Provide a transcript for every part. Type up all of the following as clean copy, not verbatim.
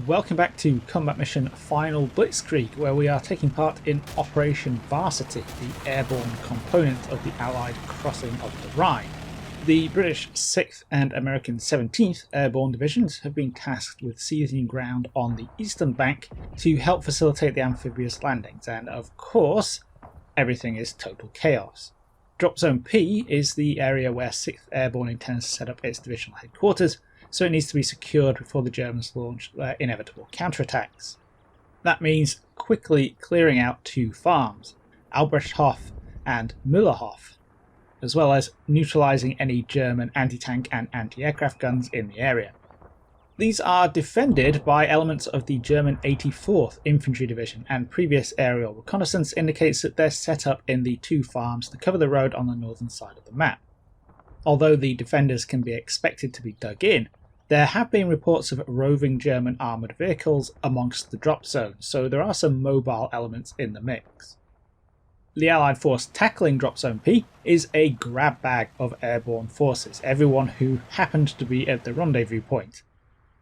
Welcome back to Combat Mission Final Blitzkrieg, where we are taking part in Operation Varsity, the airborne component of the Allied crossing of the Rhine. The British 6th and American 17th Airborne Divisions have been tasked with seizing ground on the eastern bank to help facilitate the amphibious landings, and of course, everything is total chaos. Drop Zone P is the area where 6th Airborne intends to set up its divisional headquarters, so it needs to be secured before the Germans launch their inevitable counterattacks. That means quickly clearing out two farms, Albrechtshof and Müllerhof, as well as neutralizing any German anti-tank and anti-aircraft guns in the area. These are defended by elements of the German 84th Infantry Division, and previous aerial reconnaissance indicates that they're set up in the two farms to cover the road on the northern side of the map. Although the defenders can be expected to be dug in, there have been reports of roving German armoured vehicles amongst the drop zones, so there are some mobile elements in the mix. The Allied force tackling Drop Zone P is a grab bag of airborne forces, everyone who happened to be at the rendezvous point.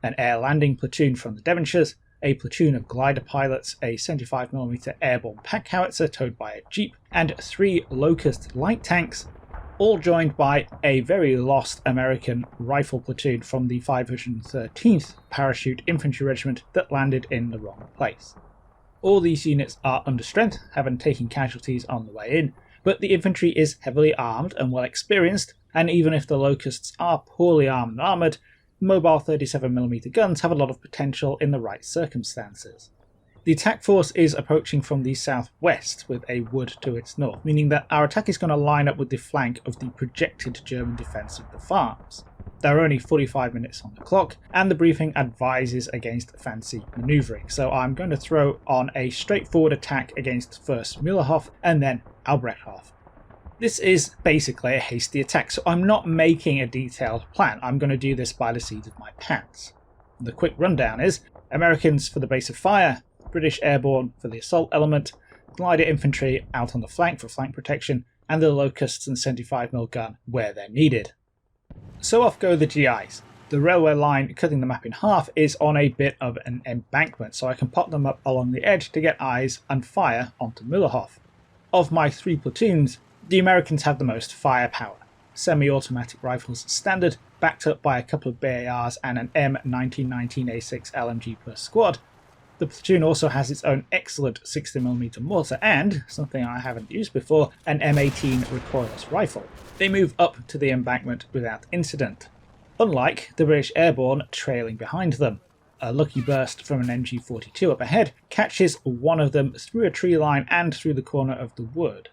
An air landing platoon from the Devonshires, a platoon of glider pilots, a 75mm airborne pack howitzer towed by a jeep, and 3 Locust light tanks, all joined by a very lost American rifle platoon from the 513th Parachute Infantry Regiment that landed in the wrong place. All these units are under strength, having taken casualties on the way in, but the infantry is heavily armed and well experienced, and even if the Locusts are poorly armed and armoured, mobile 37mm guns have a lot of potential in the right circumstances. The attack force is approaching from the southwest with a wood to its north, meaning that our attack is going to line up with the flank of the projected German defence of the farms. There are only 45 minutes on the clock, and the briefing advises against fancy manoeuvring, so I'm going to throw on a straightforward attack against first Müllerhof and then Albrechtshof. This is basically a hasty attack, so I'm not making a detailed plan. I'm going to do this by the seat of my pants. The quick rundown is Americans for the base of fire, British Airborne for the assault element, glider infantry out on the flank for flank protection, and the Locusts and 75mm gun where they're needed. So off go the GIs. The railway line cutting the map in half is on a bit of an embankment, so I can pop them up along the edge to get eyes and fire onto Müllerhof. Of my 3 platoons, the Americans have the most firepower. Semi-automatic rifles standard, backed up by a couple of BARs and an M1919A6 LMG per squad. The platoon also has its own excellent 60mm mortar and, something I haven't used before, an M18 recoilless rifle. They move up to the embankment without incident, unlike the British Airborne trailing behind them. A lucky burst from an MG42 up ahead catches one of them through a tree line and through the corner of the wood.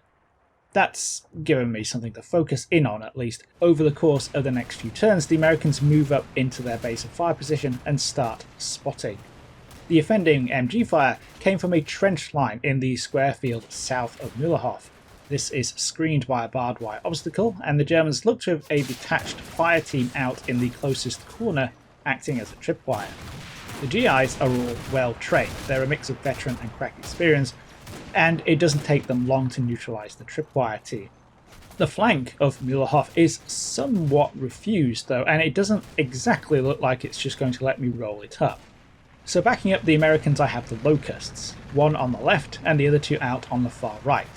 That's given me something to focus in on, at least. Over the course of the next few turns, the Americans move up into their base of fire position and start spotting. The offending MG fire came from a trench line in the square field south of Müllerhof. This is screened by a barbed wire obstacle, and the Germans look to have a detached fire team out in the closest corner, acting as a tripwire. The GIs are all well trained. They're a mix of veteran and crack experience, and it doesn't take them long to neutralise the tripwire team. The flank of Müllerhof is somewhat refused though, and it doesn't exactly look like it's just going to let me roll it up. So backing up the Americans, I have the Locusts, one on the left and the other 2 out on the far right.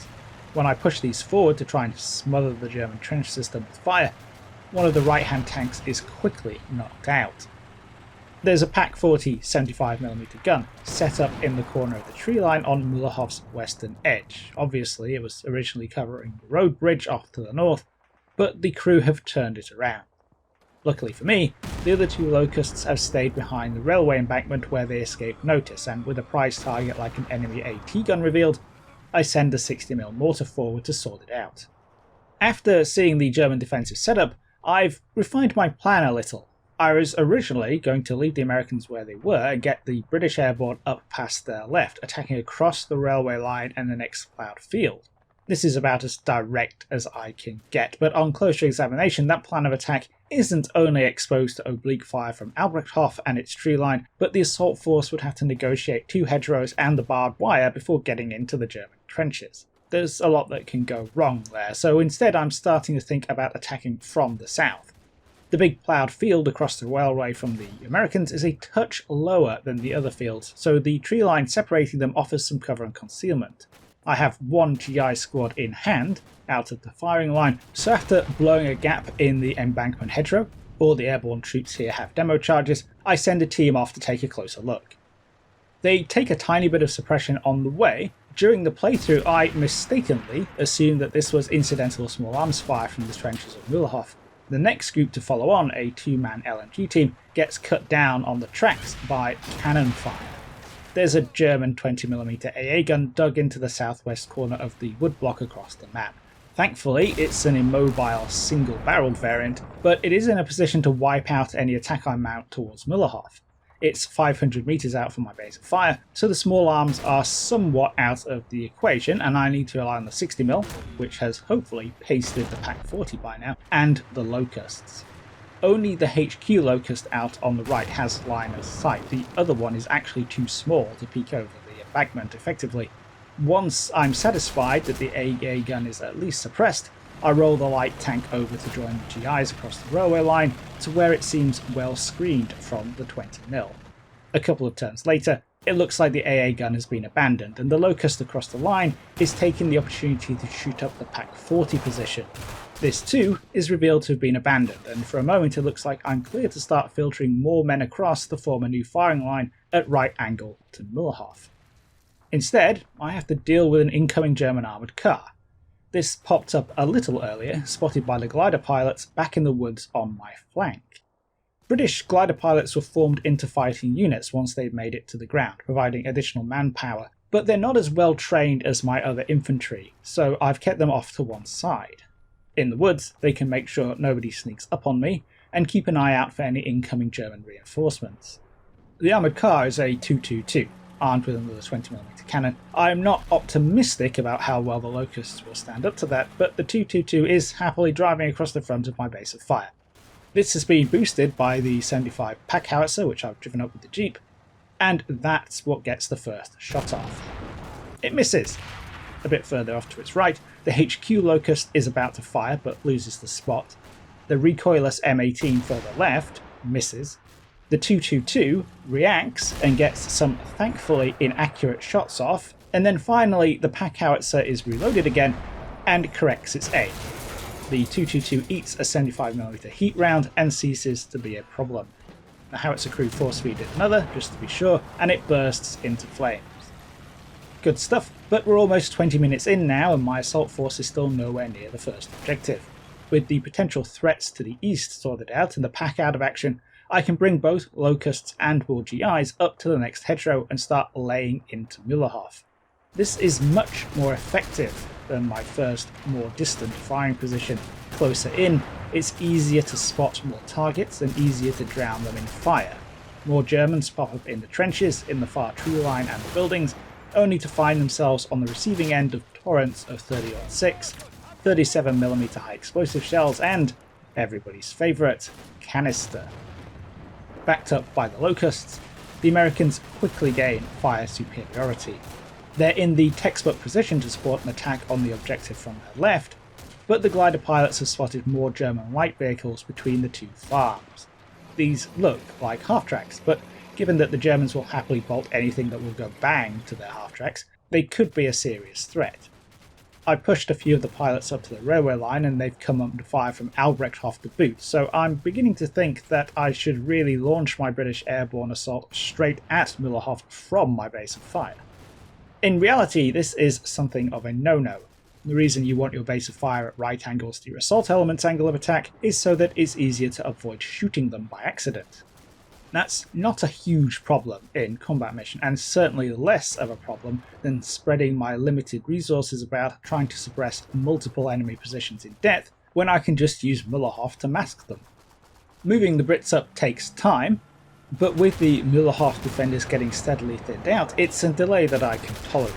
When I push these forward to try and smother the German trench system with fire, one of the right-hand tanks is quickly knocked out. There's a Pak 40 75mm gun set up in the corner of the tree line on Müllerhof's western edge. Obviously it was originally covering the road bridge off to the north, but the crew have turned it around. Luckily for me, the other 2 Locusts have stayed behind the railway embankment where they escaped notice, and with a prize target like an enemy AT gun revealed, I send a 60mm mortar forward to sort it out. After seeing the German defensive setup, I've refined my plan a little. I was originally going to leave the Americans where they were and get the British Airborne up past their left, attacking across the railway line and the next ploughed field. This is about as direct as I can get, but on closer examination that plan of attack isn't only exposed to oblique fire from Albrechtshof and its tree line, but the assault force would have to negotiate 2 hedgerows and the barbed wire before getting into the German trenches. There's a lot that can go wrong there, so instead I'm starting to think about attacking from the south. The big ploughed field across the railway from the Americans is a touch lower than the other fields, so the tree line separating them offers some cover and concealment. I have one GI squad in hand, out of the firing line, so after blowing a gap in the embankment hedgerow, all the airborne troops here have demo charges, I send a team off to take a closer look. They take a tiny bit of suppression on the way. During the playthrough I mistakenly assumed that this was incidental small arms fire from the trenches of Mühlhof. The next group to follow on, a two-man LMG team, gets cut down on the tracks by cannon fire. There's a German 20mm AA gun dug into the southwest corner of the woodblock across the map. Thankfully, it's an immobile single-barreled variant, but it is in a position to wipe out any attack I mount towards Mühlhof. It's 500 meters out from my base of fire, so the small arms are somewhat out of the equation, and I need to rely on the 60mm, which has hopefully pasted the Pak 40 by now, and the locusts. Only the HQ locust out on the right has line of sight. The other one is actually too small to peek over the embankment effectively. Once I'm satisfied that the AA gun is at least suppressed, I roll the light tank over to join the GIs across the railway line to where it seems well screened from the 20mm. A couple of turns later, it looks like the AA gun has been abandoned, and the locust across the line is taking the opportunity to shoot up the Pak 40 position. This too is revealed to have been abandoned, and for a moment it looks like I'm clear to start filtering more men across to form a new firing line at right angle to Mühlhof. Instead, I have to deal with an incoming German armoured car. This popped up a little earlier, spotted by the glider pilots back in the woods on my flank. British glider pilots were formed into fighting units once they'd made it to the ground, providing additional manpower, but they're not as well trained as my other infantry, so I've kept them off to one side. In the woods, they can make sure nobody sneaks up on me, and keep an eye out for any incoming German reinforcements. The armoured car is a 222, armed with another 20mm cannon. I'm not optimistic about how well the locusts will stand up to that, but the 222 is happily driving across the front of my base of fire. This has been boosted by the 75 Pak howitzer, which I've driven up with the Jeep, and that's what gets the first shot off. It misses. A bit further off to its right, the HQ locust is about to fire but loses the spot. The recoilless M18 further left misses. The 222 reacts and gets some thankfully inaccurate shots off, and then finally the Pak howitzer is reloaded again and corrects its aim. The 222 eats a 75mm heat round and ceases to be a problem. The howitzer crew force-feeded another, just to be sure, and it bursts into flames. Good stuff, but we're almost 20 minutes in now and my assault force is still nowhere near the first objective. With the potential threats to the east sorted out and the Pak out of action, I can bring both locusts and more GIs up to the next hedgerow and start laying into Mühlhof. This is much more effective than my first, more distant firing position. Closer in, it's easier to spot more targets and easier to drown them in fire. More Germans pop up in the trenches, in the far tree line and the buildings, only to find themselves on the receiving end of torrents of 30-06, 37mm high explosive shells and, everybody's favourite, canister. Backed up by the locusts, the Americans quickly gain fire superiority. They're in the textbook position to support an attack on the objective from their left, but the glider pilots have spotted more German light vehicles between the two farms. These look like half-tracks, but given that the Germans will happily bolt anything that will go bang to their half-tracks, they could be a serious threat. I pushed a few of the pilots up to the railway line and they've come under fire from Albrechthof to boot, so I'm beginning to think that I should really launch my British airborne assault straight at Mühlhof from my base of fire. In reality, this is something of a no-no. The reason you want your base of fire at right angles to your assault element's angle of attack is so that it's easier to avoid shooting them by accident. That's not a huge problem in combat mission, and certainly less of a problem than spreading my limited resources about trying to suppress multiple enemy positions in depth when I can just use Mühlhof to mask them. Moving the Brits up takes time, but with the Mühlhof defenders getting steadily thinned out, it's a delay that I can tolerate.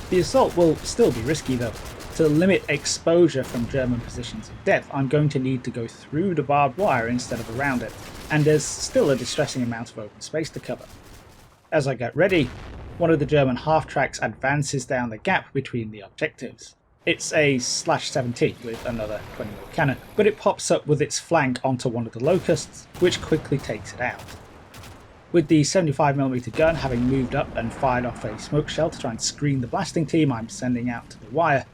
The assault will still be risky though. To limit exposure from German positions in depth, I'm going to need to go through the barbed wire instead of around it, and there's still a distressing amount of open space to cover. As I get ready, one of the German half-tracks advances down the gap between the objectives. It's a /17 with another 20mm cannon, but it pops up with its flank onto one of the locusts, which quickly takes it out. With the 75mm gun having moved up and fired off a smoke shell to try and screen the blasting team I'm sending out to the wire,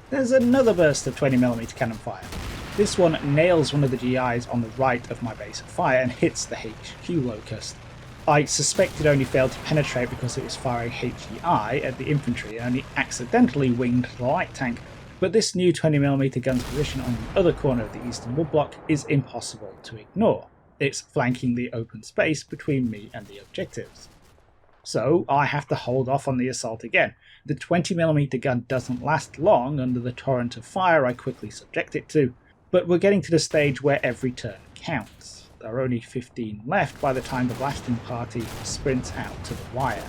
there's another burst of 20mm cannon fire. This one nails one of the GIs on the right of my base of fire and hits the HQ locust. I suspect it only failed to penetrate because it was firing HEI at the infantry and only accidentally winged the light tank, but this new 20mm gun's position on the other corner of the eastern wood block is impossible to ignore. It's flanking the open space between me and the objectives. So I have to hold off on the assault again. The 20mm gun doesn't last long under the torrent of fire I quickly subject it to, but we're getting to the stage where every turn counts. There are only 15 left by the time the blasting party sprints out to the wire.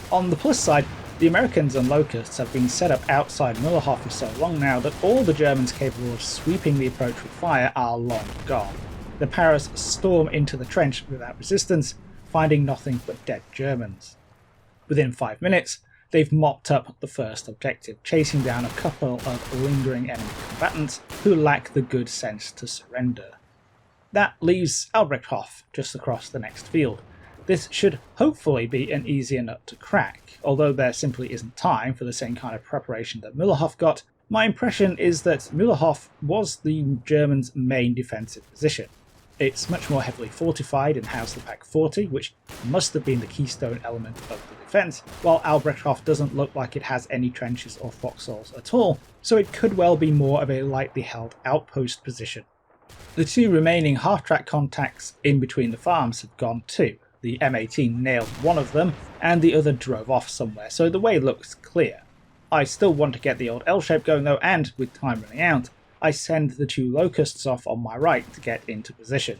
On the plus side, the Americans and locusts have been set up outside Mühlehof for so long now that all the Germans capable of sweeping the approach with fire are long gone. The Paras storm into the trench without resistance, finding nothing but dead Germans. Within 5 minutes, they've mopped up the first objective, chasing down a couple of lingering enemy combatants who lack the good sense to surrender. That leaves Albrechthof just across the next field. This should hopefully be an easier nut to crack, although there simply isn't time for the same kind of preparation that Mühlehof got. My impression is that Mühlehof was the Germans' main defensive position. It's much more heavily fortified and housed the Pak 40, which must have been the keystone element of the defence, while Albrechthof doesn't look like it has any trenches or foxholes at all, so it could well be more of a lightly held outpost position. The two remaining half-track contacts in between the farms had gone too. The M18 nailed one of them, and the other drove off somewhere, so the way looks clear. I still want to get the old L-shape going though, and with time running out, I send the two locusts off on my right to get into position.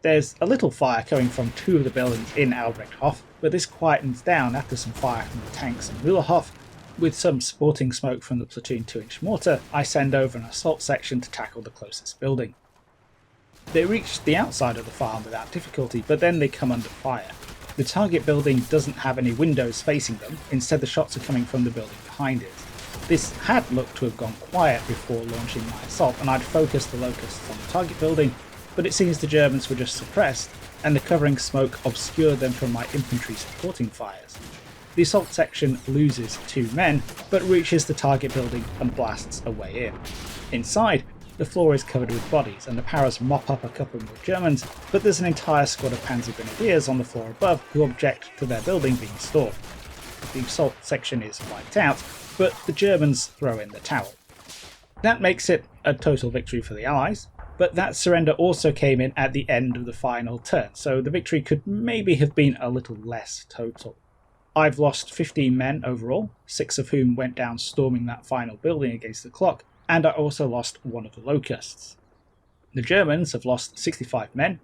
There's a little fire coming from two of the buildings in Albrechthof, but this quietens down after some fire from the tanks in Mühlehof. With some sporting smoke from the platoon 2-inch mortar, I send over an assault section to tackle the closest building. They reach the outside of the farm without difficulty, but then they come under fire. The target building doesn't have any windows facing them, instead the shots are coming from the building behind it. This had looked to have gone quiet before launching my assault, and I'd focused the locusts on the target building, but it seems the Germans were just suppressed, and the covering smoke obscured them from my infantry supporting fires. The assault section loses 2 men, but reaches the target building and blasts a way in. Inside, the floor is covered with bodies, and the Paras mop up a couple more Germans, but there's an entire squad of Panzer Grenadiers on the floor above who object to their building being stormed. The assault section is wiped out, but the Germans throw in the towel. That makes it a total victory for the Allies, but that surrender also came in at the end of the final turn, so the victory could maybe have been a little less total. I've lost 15 men overall, 6 of whom went down storming that final building against the clock, and I also lost one of the locusts. The Germans have lost 65 men,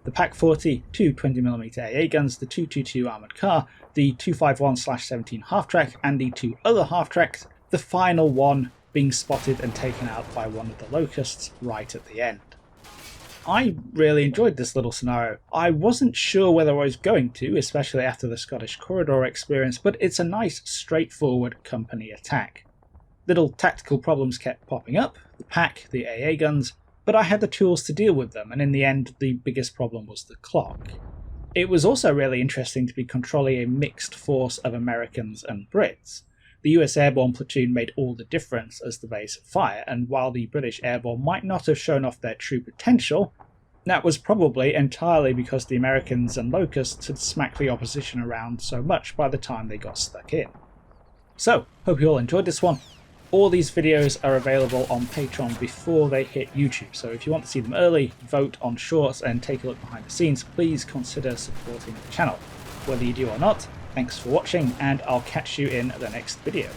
the Pak 40, 2 20mm AA guns, the 222 armoured car, the 251/17 half-track, and the 2 other half-tracks, the final one being spotted and taken out by one of the locusts right at the end. I really enjoyed this little scenario. I wasn't sure whether I was going to, especially after the Scottish Corridor experience, but it's a nice straightforward company attack. Little tactical problems kept popping up, the Pak, the AA guns, but I had the tools to deal with them, and in the end the biggest problem was the clock. It was also really interesting to be controlling a mixed force of Americans and Brits. The US Airborne platoon made all the difference as the base of fire, and while the British Airborne might not have shown off their true potential, that was probably entirely because the Americans and Locusts had smacked the opposition around so much by the time they got stuck in. So, hope you all enjoyed this one. All these videos are available on Patreon before they hit YouTube, so if you want to see them early, vote on shorts and take a look behind the scenes, please consider supporting the channel. Whether you do or not, thanks for watching, and I'll catch you in the next video.